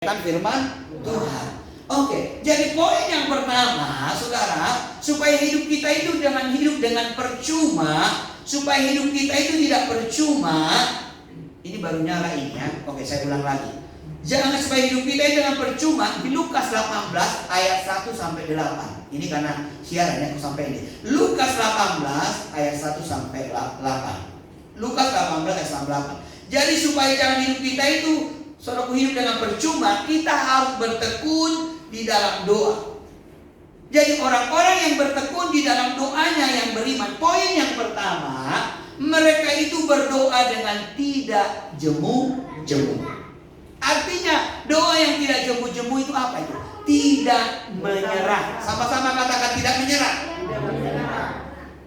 firman Tuhan. Oke, jadi poin yang pertama, saudara, supaya hidup kita itu jangan hidup dengan percuma, supaya hidup kita itu tidak percuma. Ini baru nyala ini ya. Oke, saya ulang lagi. Jangan supaya hidup kita itu jangan percuma. Di Lukas 18 ayat 1 sampai 8. Ini karena siarannya aku sampai ini. Lukas 18 ayat 1 sampai 8. Lukas 18 ayat 8. Jadi supaya jangan hidup kita itu saudaraku hidup dengan percuma, kita harus bertekun di dalam doa. Jadi orang-orang yang bertekun di dalam doanya yang beriman. Poin yang pertama, mereka itu berdoa dengan tidak jemu-jemu. Artinya doa yang tidak jemu-jemu itu apa itu? Tidak menyerah. Sama-sama katakan tidak menyerah.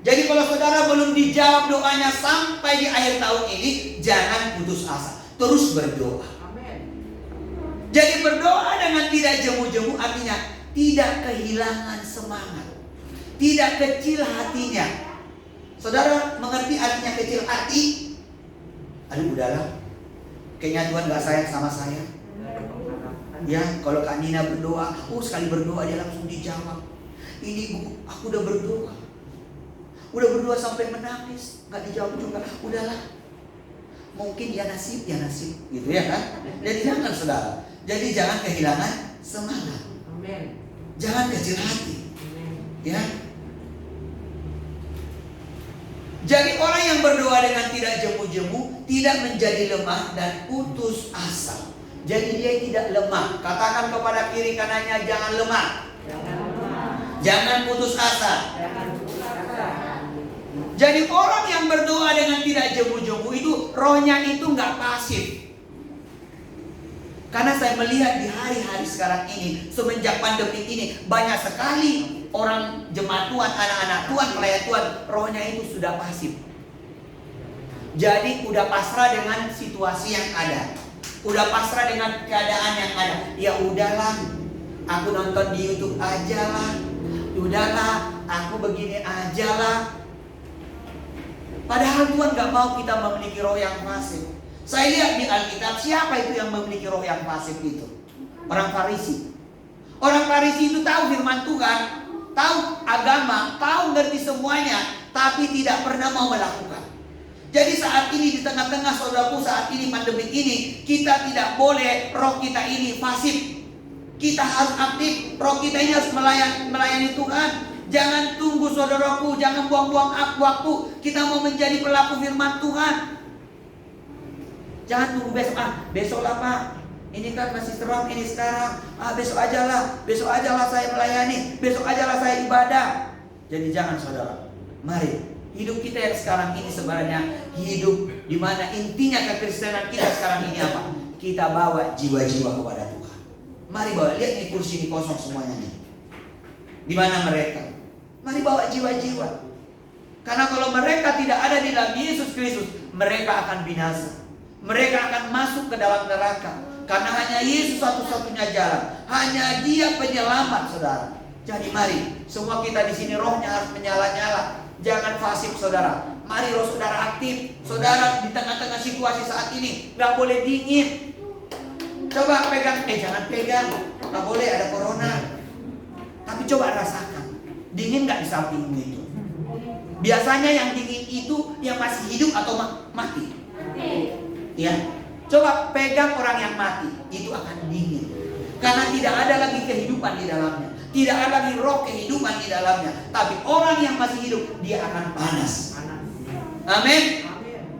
Jadi kalau saudara belum dijawab doanya sampai di akhir tahun ini, jangan putus asa. Terus berdoa. Jadi berdoa dengan tidak jemu-jemu artinya tidak kehilangan semangat, tidak kecil hatinya. Saudara mengerti artinya kecil hati? Aduh udahlah, kayaknya Tuhan gak sayang sama saya. Ya kalau Kak Nina berdoa, sekali berdoa dia langsung dijawab. Ini Bu, aku udah berdoa sampai menangis, gak dijawab juga. Udahlah, mungkin ya nasib gitu ya kan. Jadi jangan saudara. Jadi jangan kehilangan semangat. Amen. Jangan kecil hati. Amen. Ya. Jadi orang yang berdoa dengan tidak jemu-jemu tidak menjadi lemah dan putus asa. Jadi dia tidak lemah. Katakan kepada kiri kanannya jangan lemah. Jangan putus asa. Jadi orang yang berdoa dengan tidak jemu-jemu itu rohnya itu nggak pasif. Karena saya melihat di hari-hari sekarang ini, semenjak pandemi ini, banyak sekali orang jemaat Tuhan, anak-anak Tuhan, pelayan Tuhan, rohnya itu sudah pasif. Jadi udah pasrah dengan situasi yang ada, udah pasrah dengan keadaan yang ada. Ya udahlah, aku nonton di YouTube aja lah, udahlah, aku begini aja lah. Padahal Tuhan gak mau kita memiliki roh yang pasif. Saya lihat di Alkitab, siapa itu yang memiliki roh yang pasif itu? Orang Farisi. Orang Farisi itu tahu firman Tuhan, tahu agama, tahu ngerti semuanya, tapi tidak pernah mau melakukan. Jadi saat ini di tengah-tengah saudaraku, saat ini pandemi ini, kita tidak boleh roh kita ini pasif. Kita harus aktif, roh kita ini harus melayani Tuhan. Jangan tunggu saudaraku, jangan buang-buang waktu. Kita mau menjadi pelaku firman Tuhan. Jangan tunggu besok lah Pak. Ini kan masih terang ini sekarang. Besok aja lah saya melayani, besok aja lah saya ibadah. Jadi jangan saudara. Mari hidup kita yang sekarang ini sebenarnya hidup di mana intinya kekristenan kita sekarang ini apa? Kita bawa jiwa-jiwa kepada Tuhan. Mari bawa, lihat nih kursi ini kosong semuanya nih. Di mana mereka? Mari bawa jiwa-jiwa. Karena kalau mereka tidak ada di dalam Yesus Kristus, mereka akan binasa. Mereka akan masuk ke dalam neraka. Karena hanya Yesus satu-satunya jalan. Hanya Dia penyelamat, saudara. Jadi mari, semua kita di sini rohnya harus menyala-nyala. Jangan pasif, saudara. Mari roh saudara aktif. Saudara di tengah-tengah situasi saat ini gak boleh dingin. Coba pegang, jangan pegang. Gak boleh, ada corona. Tapi coba rasakan. Dingin gak di sampingmu itu? Biasanya yang dingin itu yang masih hidup atau mati? Ya, coba pegang orang yang mati, itu akan dingin. Karena tidak ada lagi kehidupan di dalamnya, tidak ada lagi roh kehidupan di dalamnya. Tapi orang yang masih hidup, dia akan panas. Amin.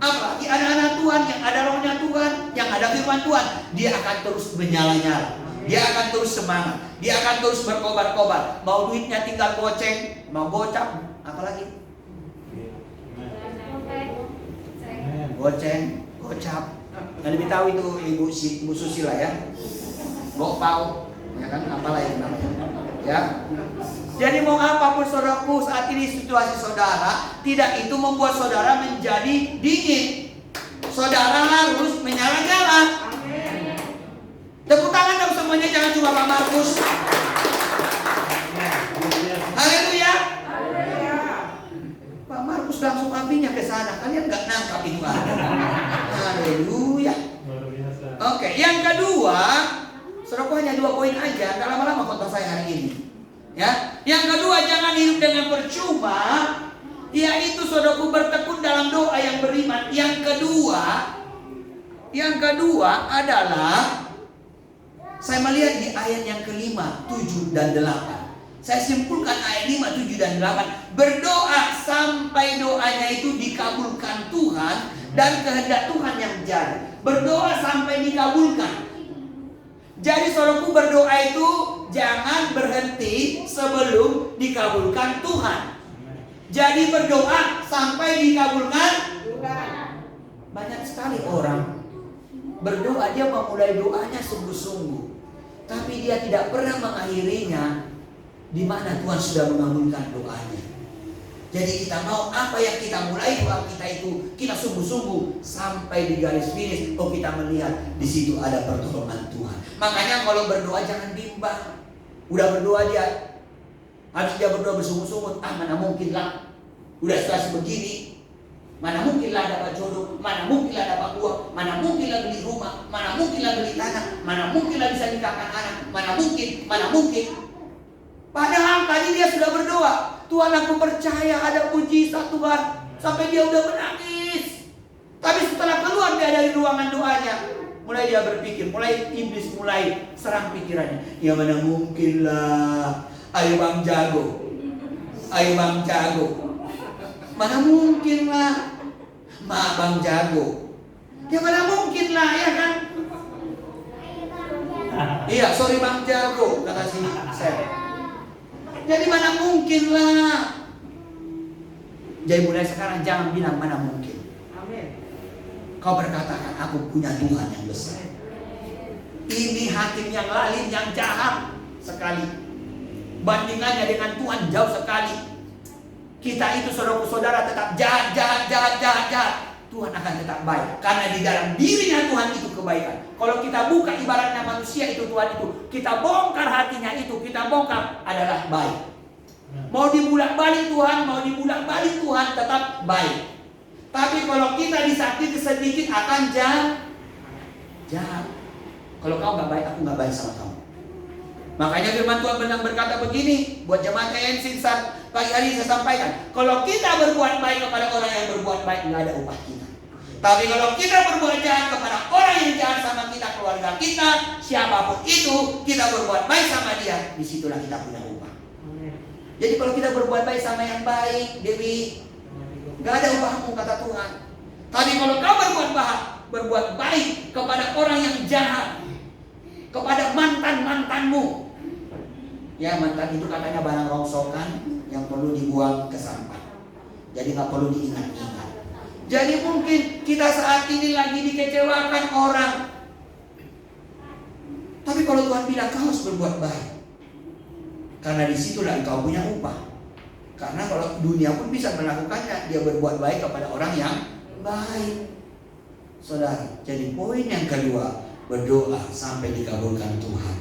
Apalagi anak-anak Tuhan yang ada rohnya Tuhan, yang ada firman Tuhan, dia akan terus menyala-nyala. Dia akan terus semangat, dia akan terus berkobar-kobar. Mau duitnya tinggal goceng, mau gocap, apalagi goceng, gocap. Yang lebih tahu itu Ibu Susila ya. Gopau, ya kan, apalah yang namanya. Ya. Jadi mau apapun saudaraku saat ini situasi saudara, tidak itu membuat saudara menjadi dingin. Saudara harus menyala-nyala. Tepuk tangan dong semuanya, jangan cuma Pak Markus. Haleluya. Pak Markus langsung ambilnya ke sana. Kalian nggak nangkap itu ada. Haleluya. Oke, yang kedua, poin aja, nggak lama-lama khotbah saya hari ini. Ya, yang kedua, jangan hidup dengan percuma, yaitu saudaraku bertekun dalam doa yang beriman. Yang kedua adalah saya melihat di ayat yang kelima, 7 dan 8. Saya simpulkan ayat 5, 7 dan 8. Berdoa sampai doanya itu dikabulkan Tuhan dan kehendak Tuhan yang jadi. Berdoa sampai dikabulkan. Jadi saudaraku, berdoa itu jangan berhenti sebelum dikabulkan Tuhan. Jadi berdoa sampai dikabulkan Tuhan. Banyak sekali orang berdoa, dia memulai doanya sungguh-sungguh, tapi dia tidak pernah mengakhirinya di mana Tuhan sudah mengabulkan doanya. Jadi kita mau apa yang kita mulai doa kita itu, kita sungguh-sungguh sampai di garis finish. Oh, kita melihat di situ ada pertolongan Tuhan. Makanya kalau berdoa jangan bimbang. Udah berdoa dia, habis dia berdoa bersungguh-sungguh, mana mungkin lah, udah setelah begini, mana mungkin lah dapat jodoh, mana mungkin lah dapat uang, mana mungkin lah beli rumah, mana mungkin lah beli tanah, mana mungkin lah bisa nikahkan anak, mana mungkin. Padahal tadi dia sudah berdoa, Tuhan aku percaya ada mujizat Tuhan, sampai dia udah menangis. Tapi setelah keluar dia dari ruangan doanya, mulai dia berpikir, mulai iblis mulai serang pikirannya. Ya mana mungkin lah, ayo bang jago, mana mungkin lah, ma bang jago. Ya mana mungkin lah, ya kan? Iya, sorry bang jago, kata si saya. Jadi mana mungkin lah. Jadi mulai sekarang jangan bilang mana mungkin. Amin. Kau berkatakan aku punya Tuhan yang besar. Ini hakim yang lalim, yang jahat sekali. Bandingannya dengan Tuhan jauh sekali. Kita itu saudara-saudara tetap jahat. Tuhan akan tetap baik. Karena di dalam dirinya Tuhan itu kebaikan. Kalau kita buka ibaratnya manusia itu Tuhan itu, kita bongkar hatinya itu, kita bongkar adalah baik. Mau dibulak-balik Tuhan tetap baik. Tapi kalau kita disakiti sedikit akan jahat. Kalau kau gak baik, aku gak baik sama kamu. Makanya firman Tuhan benar berkata begini, buat jemaat KNC pagi hari saya sampaikan, kalau kita berbuat baik kepada orang yang berbuat baik, gak ada upah kita. Tapi kalau kita berbuat jahat kepada orang yang jahat sama kita, keluarga kita, siapapun itu, kita berbuat baik sama dia, disitulah kita punya upah. Jadi kalau kita berbuat baik sama yang baik, Dewi, gak ada upahmu kata Tuhan. Tapi kalau kau berbuat baik kepada orang yang jahat, kepada mantanmu, ya mantan itu katanya barang rongsokan yang perlu dibuang ke sampah. Jadi gak perlu diingat-ingat. Jadi mungkin kita saat ini lagi dikecewakan orang, tapi kalau Tuhan bilang kau harus berbuat baik, karena disitulah engkau punya upah. Karena kalau dunia pun bisa melakukannya, dia berbuat baik kepada orang yang baik. Saudara, jadi poin yang kedua, berdoa sampai dikabulkan Tuhan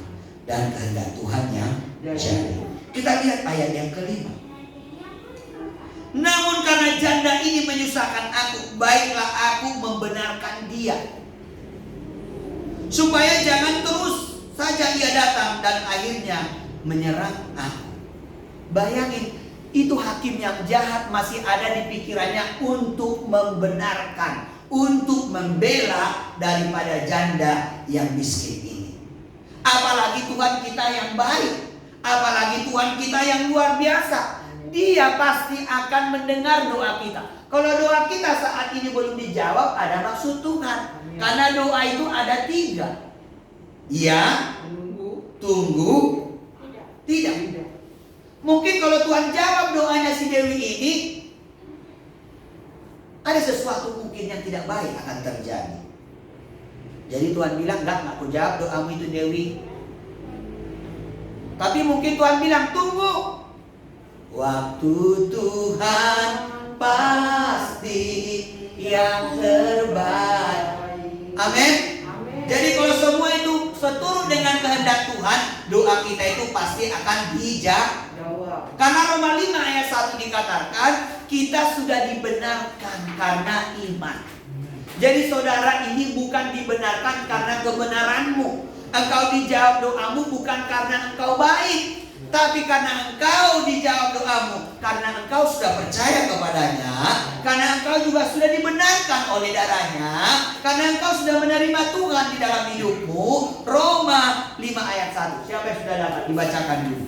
dan kehendak Tuhan yang jadi. Kita lihat ayat yang kelima. Namun karena janda ini menyusahkan aku, baiklah aku membenarkan dia, supaya jangan terus saja ia datang dan akhirnya menyerang aku. Bayangin, itu hakim yang jahat masih ada di pikirannya untuk membenarkan, untuk membela daripada janda yang miskin ini. Apalagi Tuhan kita yang baik, apalagi Tuhan kita yang luar biasa. Dia pasti akan mendengar doa kita. Kalau doa kita saat ini belum dijawab, ada maksud Tuhan. Karena doa itu ada 3. Ya, tunggu, tidak. Mungkin kalau Tuhan jawab doanya si Dewi ini, ada sesuatu mungkin yang tidak baik akan terjadi. Jadi Tuhan bilang, enggak aku jawab doamu itu Dewi. Tapi mungkin Tuhan bilang, tunggu. Waktu Tuhan pasti yang terbaik. Amin. Jadi kalau semua itu seturut dengan kehendak Tuhan, doa kita itu pasti akan dijawab. Karena Roma 5 ayat 1 dikatakan, kita sudah dibenarkan karena iman. Jadi saudara, ini bukan dibenarkan karena kebenaranmu, Engkau dijawab doamu bukan karena engkau baik, tapi karena engkau dijawab doamu karena engkau sudah percaya kepadanya, karena engkau juga sudah dibenarkan oleh darahnya, karena engkau sudah menerima Tuhan di dalam hidupmu. Roma 5 ayat 1. Siapa yang sudah dapat dibacakan dulu?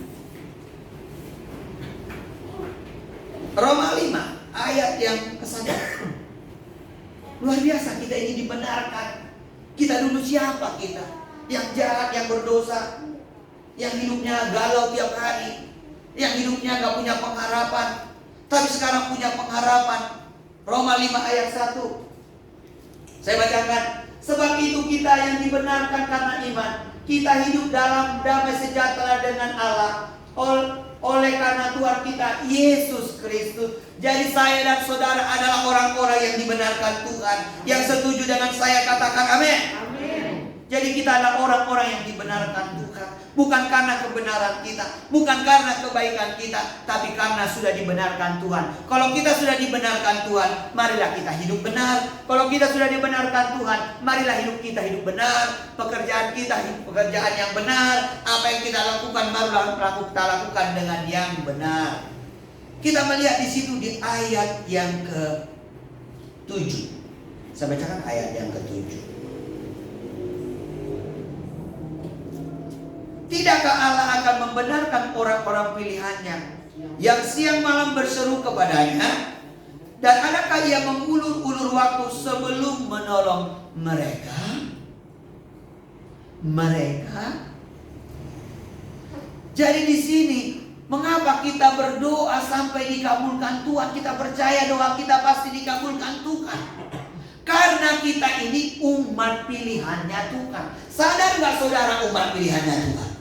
Roma 5 ayat yang ke-1. Luar biasa, kita ini dibenarkan. Kita dulu siapa kita? Yang jahat, yang berdosa, yang hidupnya galau tiap hari, yang hidupnya gak punya pengharapan, tapi sekarang punya pengharapan. Roma 5 ayat 1. Saya bacakan. Sebab itu kita yang dibenarkan karena iman, kita hidup dalam damai sejahtera dengan Allah oleh karena Tuhan kita Yesus Kristus. Jadi saya dan saudara adalah orang-orang yang dibenarkan Tuhan. Yang setuju dengan saya katakan amin. Jadi kita adalah orang-orang yang dibenarkan Tuhan. Bukan karena kebenaran kita, bukan karena kebaikan kita, tapi karena sudah dibenarkan Tuhan. Kalau kita sudah dibenarkan Tuhan, marilah kita hidup benar. Kalau kita sudah dibenarkan Tuhan, marilah hidup kita hidup benar. Pekerjaan kita pekerjaan yang benar. Apa yang kita lakukan, marilah kita lakukan dengan yang benar. Kita melihat di situ di ayat yang ke-7. Saya bacakan ayat yang ke-7. Tidakkah Allah akan membenarkan orang-orang pilihannya yang siang malam berseru kepadanya? Dan adakah ia mengulur-ulur waktu sebelum menolong mereka? Jadi di sini, mengapa kita berdoa sampai dikabulkan Tuhan? Kita percaya doa kita pasti dikabulkan Tuhan. Karena kita ini umat pilihannya Tuhan. Sadar gak saudara umat pilihannya Tuhan?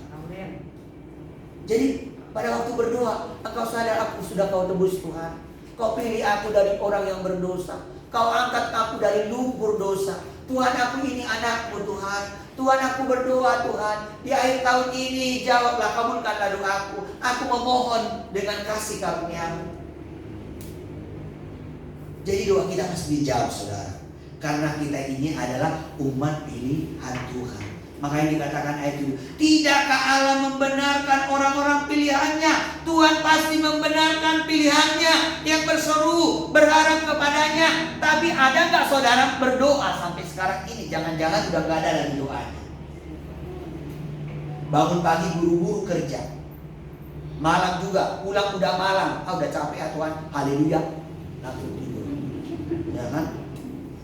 Jadi pada waktu berdoa, engkau sadar aku sudah kau tebus Tuhan. Kau pilih aku dari orang yang berdosa. Kau angkat aku dari lumpur dosa. Tuhan, aku ini anakmu Tuhan. Tuhan, aku berdoa Tuhan. Di akhir tahun ini jawablah, kabulkanlah doaku. Aku memohon dengan kasih karunia-Mu. Jadi doa kita pasti dijawab saudara. Karena kita ini adalah umat pilihan Tuhan. Makanya dikatakan ayat itu, tidakkah Allah membenarkan orang-orang pilihannya? Tuhan pasti membenarkan pilihannya yang berseru, berharap kepadanya. Tapi ada gak saudara berdoa sampai sekarang ini? Jangan-jangan udah gak ada lagi doanya. Bangun pagi buru-buru kerja, malam juga, pulang udah malam. Udah capek ya Tuhan, haleluya, langsung tidur. Ya kan?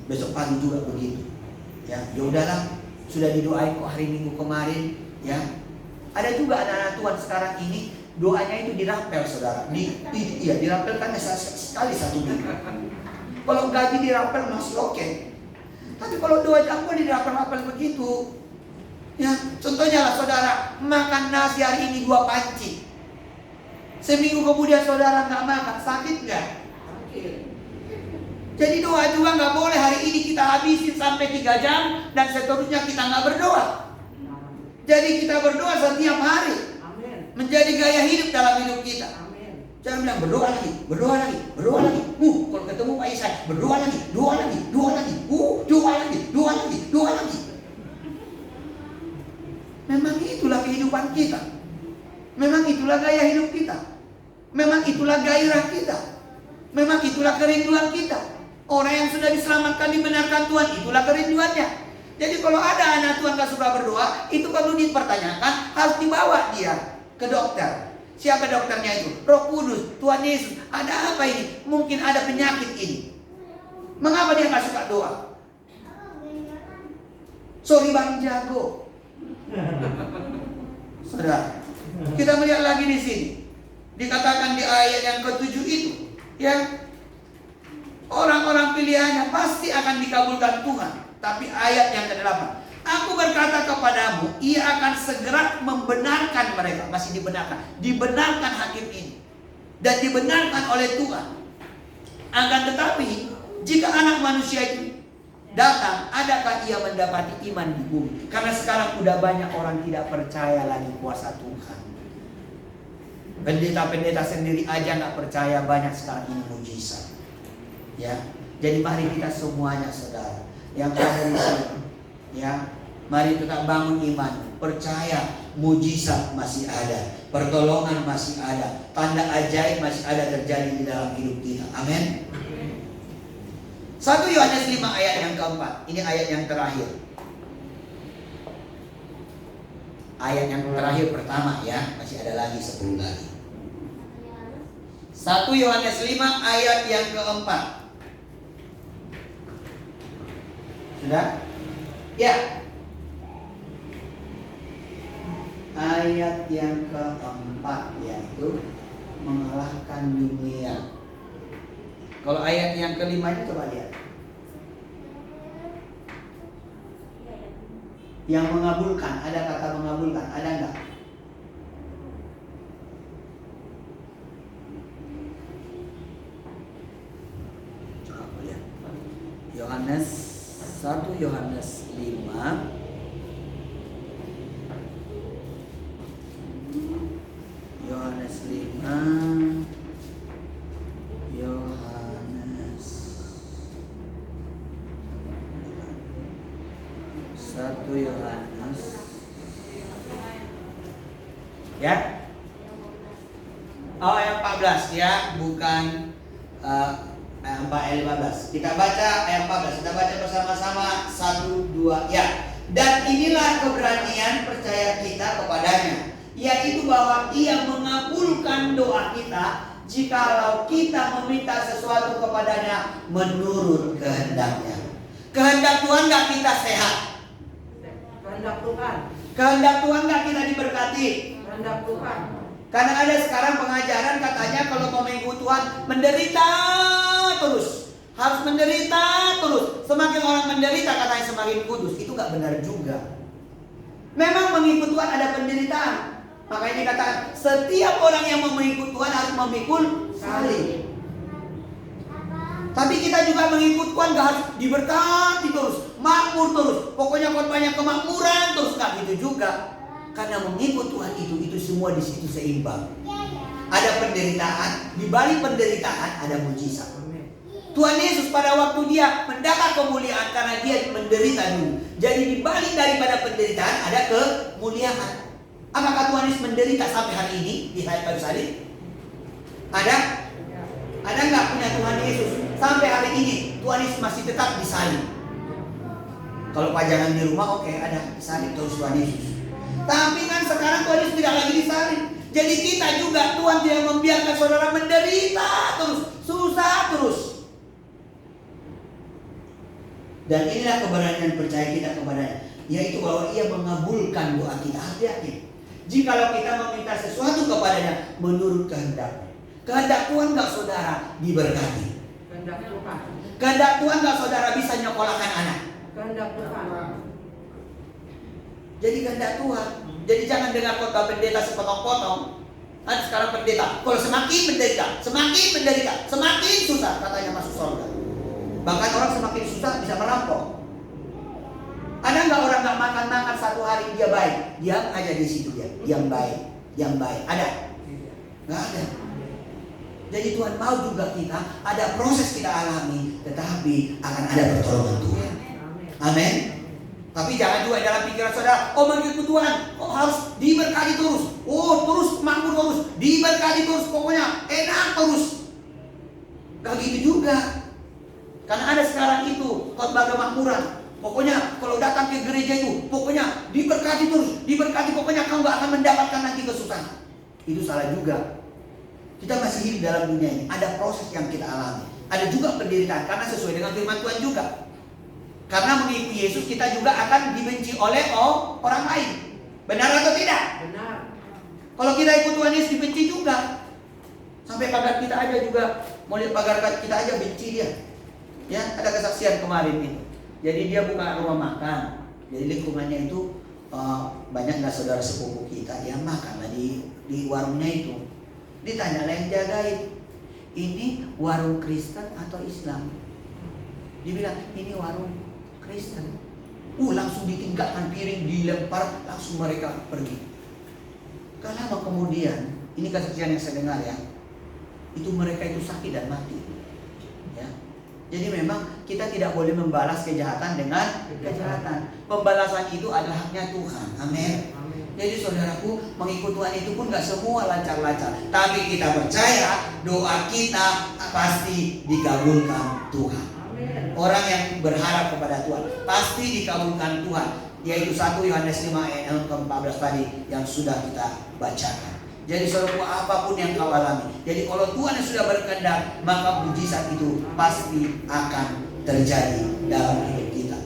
Besok pagi juga begitu. Ya udahlah. Sudah didoain kok hari Minggu kemarin, ya. Ada juga anak-anak Tuhan sekarang ini doanya itu dirapel, saudara. Iya, dirapelkan sekali satu minggu. Kalau gaji dirapel masih oke. Tapi kalau doa jangkau dirapel-rapel begitu, ya. Contohnya lah saudara, makan nasi hari ini 2 panci. Seminggu kemudian saudara nggak makan, sakit nggak? Jadi doa juga nggak boleh hari ini kita habisin sampai 3 jam dan seterusnya kita nggak berdoa. Jadi kita berdoa setiap hari. Amin. Menjadi gaya hidup dalam hidup kita. Amin. Jangan bilang berdoa lagi. Kalau ketemu Pak Isai, berdoa lagi. Doa lagi. Memang itulah kehidupan kita. Memang itulah gaya hidup kita. Memang itulah gairah kita. Memang itulah kerinduan kita. Orang yang sudah diselamatkan, dibenarkan Tuhan, itulah kerinduannya. Jadi kalau ada anak Tuhan gak suka berdoa, itu perlu dipertanyakan, harus dibawa dia ke dokter. Siapa dokternya itu? Roh Kudus, Tuhan Yesus. Ada apa ini? Mungkin ada penyakit ini. Mengapa dia gak suka doa? Sorry Bang Jago. Saudara, kita melihat lagi di sini. Dikatakan di ayat yang ke-7 itu, yang orang-orang pilihannya pasti akan dikabulkan Tuhan. Tapi ayat yang ke-8, aku berkata kepadamu, ia akan segera membenarkan mereka. Masih dibenarkan hakim ini, dan dibenarkan oleh Tuhan. Akan tetapi jika anak manusia itu datang, adakah ia mendapati iman di bumi? Karena sekarang udah banyak orang tidak percaya lagi kuasa Tuhan. Pendeta-pendeta sendiri aja gak percaya, banyak sekarang ini mujizat. Ya, jadi mari kita semuanya saudara yang ada di sini, ya, Mari tetap bangun iman, percaya mujizat masih ada, pertolongan masih ada, tanda ajaib masih ada terjadi di dalam hidup kita. Amin. 1 Yohanes 5 ayat yang keempat. Ini ayat yang terakhir. Ayat yang terakhir pertama ya, masih ada lagi 10 lagi. 1 Yohanes 5 ayat yang keempat. Sudah? Ya. Ayat yang keempat yaitu mengalahkan dunia. Kalau ayat yang kelima ini coba lihat. Yang mengabulkan, ada kata mengabulkan, ada enggak? Coba lihat. Yohanes 1 Yohanes 5 Yohanes 5 Yohanes 1 Yohanes ya. Oh ayat 14 ya, bukan ayat 15. Kita baca ayat 14. Kita baca bersama-sama 1 2 ya. Dan inilah keberanian percaya kita kepadanya, yaitu bahwa Ia mengabulkan doa kita jikalau kita meminta sesuatu kepadanya menurut kehendaknya. Kehendak Tuhan gak kita sehat? Kehendak Tuhan. Kehendak Tuhan gak kita diberkati? Kehendak Tuhan. Karena ada sekarang pengajaran katanya kalau mau mengikut Tuhan menderita terus, harus menderita terus. Semakin orang menderita katanya semakin kudus. Itu gak benar juga. Memang mengikut Tuhan ada penderitaan. Makanya dikatakan setiap orang yang mau mengikut Tuhan harus memikul salib. Tapi kita juga mengikut Tuhan gak harus diberkati terus, makmur terus, pokoknya khotbahnya kemakmuran terus, gak gitu juga. Karena mengikut Tuhan itu semua di situ seimbang. Ada penderitaan, di balik penderitaan ada mujizat. Tuhan Yesus pada waktu Dia mendapat kemuliaan karena Dia menderita dulu. Jadi di balik daripada penderitaan ada kemuliaan. Apakah Tuhan Yesus menderita sampai hari ini di kayu salib? Ada? Ada nggak punya Tuhan Yesus sampai hari ini? Tuhan Yesus masih tetap disalib. Kalau pajangan di rumah oke, ada disalib terus Tuhan Yesus. Tapi kan sekarang Tuhan Yesus tidak lagi disalib. Jadi kita juga Tuhan tidak membiarkan saudara menderita terus, susah terus. Dan inilah keberanian percaya kita kepadanya, yaitu bahwa Ia mengabulkan doa kita. Hati-hati. Jikalau kita meminta sesuatu kepadanya menurut kehendak. Kehendak Tuhan gak saudara diberkati? Kehendak Tuhan. Kehendak Tuhan gak saudara bisa nyekolahkan anak? Kehendak Tuhan. Jadi kehendak Tuhan. Jadi jangan dengar khotbah pendeta sepotong-potong. Ada sekarang pendeta, kalau semakin menderita, semakin susah katanya masuk surga. Bahkan orang semakin susah bisa merampok. Ada nggak orang nggak makan satu hari dia baik, diam aja di situ dia, yang baik. Ada? Nggak ada. Jadi Tuhan mau juga kita ada proses kita alami, tetapi akan ada pertolongan Tuhan. Amin. Tapi jangan juga dalam pikiran saudara, oh mengikut Tuhan, oh harus diberkati terus, oh terus makmur terus, diberkati terus, pokoknya enak terus. Gak gitu juga. Karena ada sekarang itu khotbah kemakmuran. Pokoknya kalau datang ke gereja itu, pokoknya diberkati terus, diberkati, pokoknya kau gak akan mendapatkan nanti kesusahan. Itu salah juga. Kita masih hidup dalam dunia ini, ada proses yang kita alami. Ada juga penderitaan karena sesuai dengan firman Tuhan juga. Karena mengikuti Yesus kita juga akan dibenci oleh orang lain. Benar atau tidak? Benar. Kalau kita ikut Tuhan Yesus dibenci juga. Sampai pagar kita aja juga, mau lihat pagar kita aja benci dia. Ya, ada kesaksian kemarin itu. Jadi dia buka rumah makan. Jadi lingkungannya itu banyak nggak saudara sepupu kita yang makan lah di warungnya itu. Ditanya lah yang jagain, ini warung Kristen atau Islam? Dibilang ini warung Kristen. Langsung ditinggalkan piring, dilempar, langsung mereka pergi. Gak lama kemudian, ini kesaksian yang saya dengar ya, itu mereka itu sakit dan mati. Ya. Jadi memang kita tidak boleh membalas kejahatan dengan kejahatan. Pembalasan itu adalah haknya Tuhan. Amin. Jadi saudaraku, mengikut Tuhan itu pun gak semua lancar-lancar. Tapi kita percaya doa kita pasti dikabulkan Tuhan. Orang yang berharap kepada Tuhan pasti dikabulkan Tuhan. Yaitu 1 Yohanes 5 ayat 14 tadi yang sudah kita bacakan. Jadi saudaraku, apapun yang kau alami, jadi kalau Tuhan yang sudah berkehendak, maka mujizat itu pasti akan terjadi dalam hidup kita.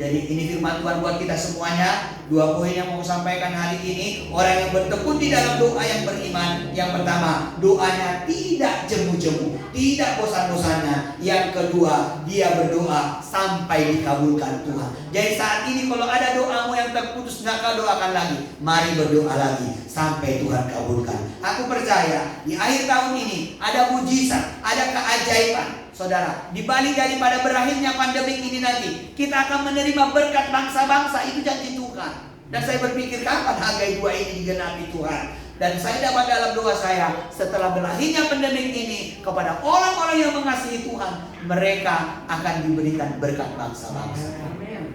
Jadi ini firman Tuhan buat kita semuanya. 2 poin yang mau sampaikan hari ini. Orang yang bertekun di dalam doa yang beriman. Yang pertama, doanya tidak jemu-jemu, tidak bosan-bosannya. Yang kedua, dia berdoa sampai dikabulkan Tuhan. Jadi saat ini kalau ada doamu yang terputus, nggak kau doakan lagi, mari berdoa lagi sampai Tuhan kabulkan. Aku percaya di akhir tahun ini ada mujizat, ada keajaiban. Saudara, di balik daripada berakhirnya pandemi ini nanti, kita akan menerima berkat bangsa-bangsa. Itu janji Tuhan. Dan saya berpikir kapan Hagai 2 ini digenapi Tuhan. Dan saya dapat dalam doa saya, setelah berakhirnya pandemi ini, kepada orang-orang yang mengasihi Tuhan, mereka akan diberikan berkat bangsa-bangsa.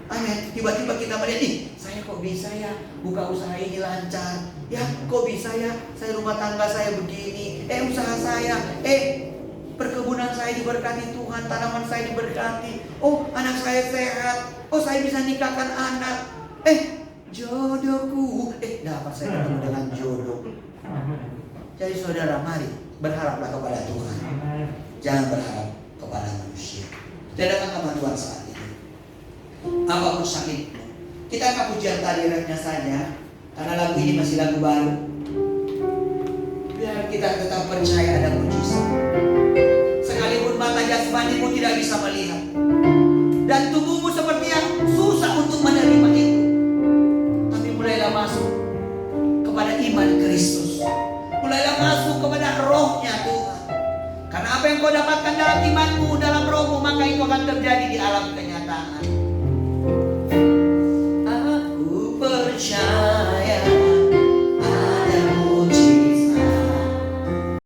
Amin. Tiba-tiba kita melihat, saya kok bisa ya buka usaha ini lancar. Ya, kok bisa ya saya rumah tangga saya begini. Usaha saya, perkebunan saya diberkati Tuhan, tanaman saya diberkati. Oh, anak saya sehat. Oh, saya bisa nikahkan anak. Jodohku. Dapat saya ketemu dengan jodoh. Jadi saudara, mari berharaplah kepada Tuhan. Jangan berharap kepada manusia. Datang kepada Tuhan saat ini. Apapun sakitmu, kita akan pujian tadi refnya saja. Karena lagu ini masih lagu baru. Biar kita tetap percaya ada mujizat. Sekalipun mata jasmanimu tidak bisa melihat, dan tubuhmu seperti yang susah untuk menerima itu, tapi mulailah masuk kepada iman Kristus. Mulailah masuk kepada rohnya Tuhan. Karena apa yang kau dapatkan dalam imanmu, dalam rohmu, maka itu akan terjadi di alam kenyataan. Aku percaya